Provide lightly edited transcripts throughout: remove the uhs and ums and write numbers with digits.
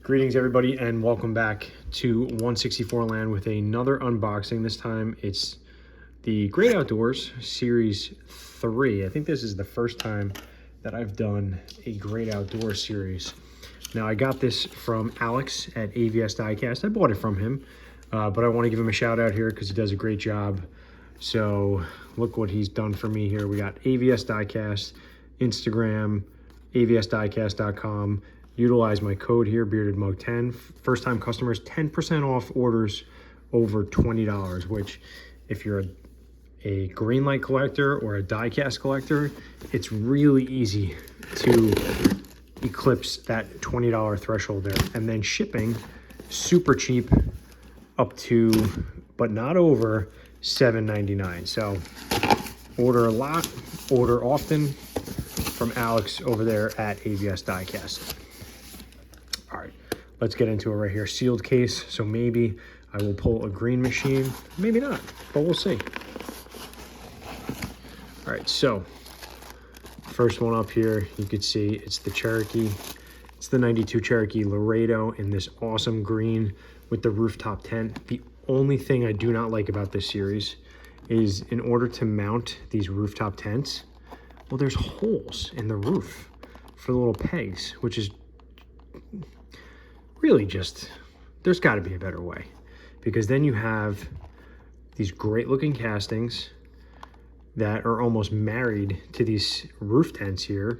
Greetings everybody and welcome back to Onesixtyfourland with another unboxing. This time it's the Great Outdoors Series 3. I think this is the first time that I've done a Great Outdoors series. Now I got this from Alex at AVS Diecast. I bought it from him, but I want to give him a shout out here because he does a great job. So look what he's done for me here. We got AVS Diecast, Instagram, avsdiecast.com. Utilize my code here, beardedmug10. First time customers, 10% off orders over $20, which if you're a GreenLight collector or a Diecast collector, it's really easy to eclipse that $20 threshold there. And then shipping, super cheap, up to, but not over, $7.99. So order a lot, order often from Alex over there at AVS Diecast. All right, let's get into it right here. Sealed case, so maybe I will pull a green machine, maybe not, but we'll see. All right, so first one up here, you can see it's the Cherokee. It's the 92 Cherokee Laredo in this awesome green with the rooftop tent. The only thing I do not like about this series is in order to mount these rooftop tents, well, there's holes in the roof for the little pegs, which is really just, there's got to be a better way, because then you have these great looking castings that are almost married to these roof tents here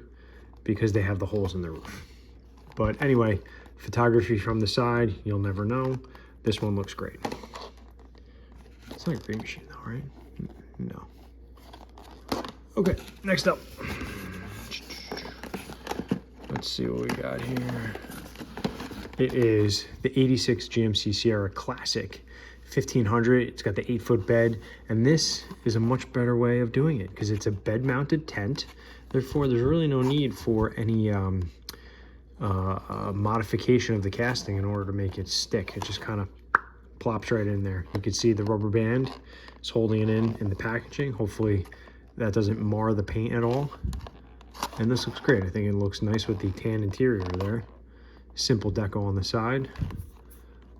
because they have the holes in the roof. But anyway, photography from the side, you'll never know. This one looks great. It's not a green machine though, right? No. Okay, next up. Let's see what we got here. It is the 86 GMC Sierra Classic 1500. It's got the 8-foot bed, and this is a much better way of doing it because it's a bed-mounted tent. Therefore, there's really no need for any modification of the casting in order to make it stick. It just kind of plops right in there. You can see the rubber band is holding it in the packaging. Hopefully, that doesn't mar the paint at all. And this looks great. I think it looks nice with the tan interior there. Simple deco on the side.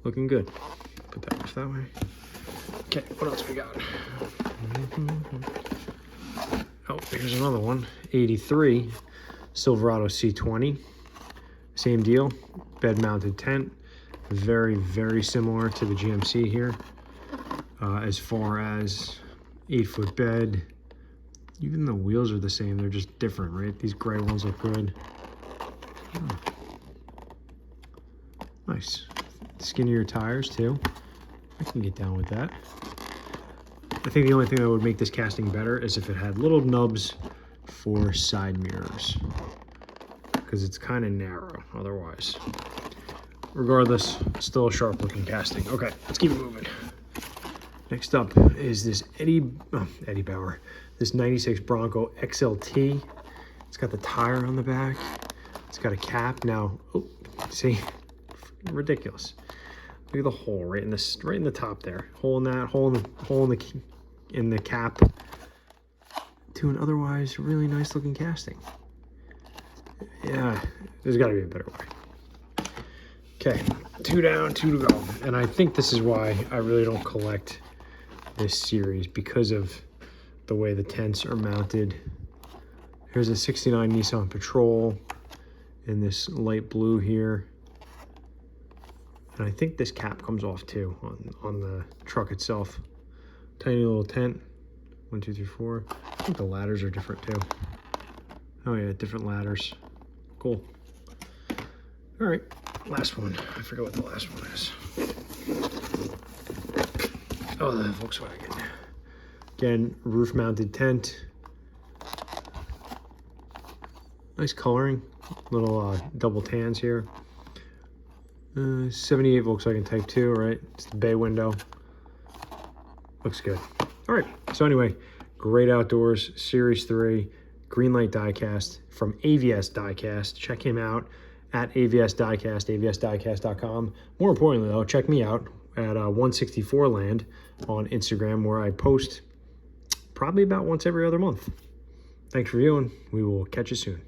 Looking good. Put that off that way. Okay, what else we got? Oh, here's another one. 83 Silverado C20. Same deal. Bed-mounted tent. Very, very similar to the GMC here. As far as 8-foot bed. Even the wheels are the same. They're just different, right? These gray ones look good. Oh. Nice. Skinnier tires too. I can get down with that. I think the only thing that would make this casting better is if it had little nubs for side mirrors, because it's kind of narrow otherwise. Regardless, still a sharp looking casting. Okay, let's keep it moving. Next up is this Eddie Bauer, this 96 Bronco XLT. It's got the tire on the back. It's got a cap. Now, oh, see, ridiculous. Look at the hole right in the top there. Hole in that, hole in the cap to an otherwise really nice looking casting. Yeah, there's got to be a better way. Okay, 2 down, 2 to go. And I think this is why I really don't collect this series, because of the way the tents are mounted. Here's a 69 Nissan Patrol in this light blue here. And I think this cap comes off too on the truck itself. Tiny little tent. 1, 2, 3, 4. I think the ladders are different too. Oh yeah, different ladders. Cool. All right, last one. I forget what the last one is. Oh, the Volkswagen. Again, roof-mounted tent. Nice coloring. Little double tans here. 78 Volkswagen Type 2, right? It's the bay window. Looks good. All right, so anyway, Great Outdoors Series 3, GreenLight Diecast from AVS Diecast. Check him out at AVS Diecast, avsdiecast.com. More importantly, though, check me out at Onesixtyfourland on Instagram, where I post probably about once every other month. Thanks for viewing. We will catch you soon.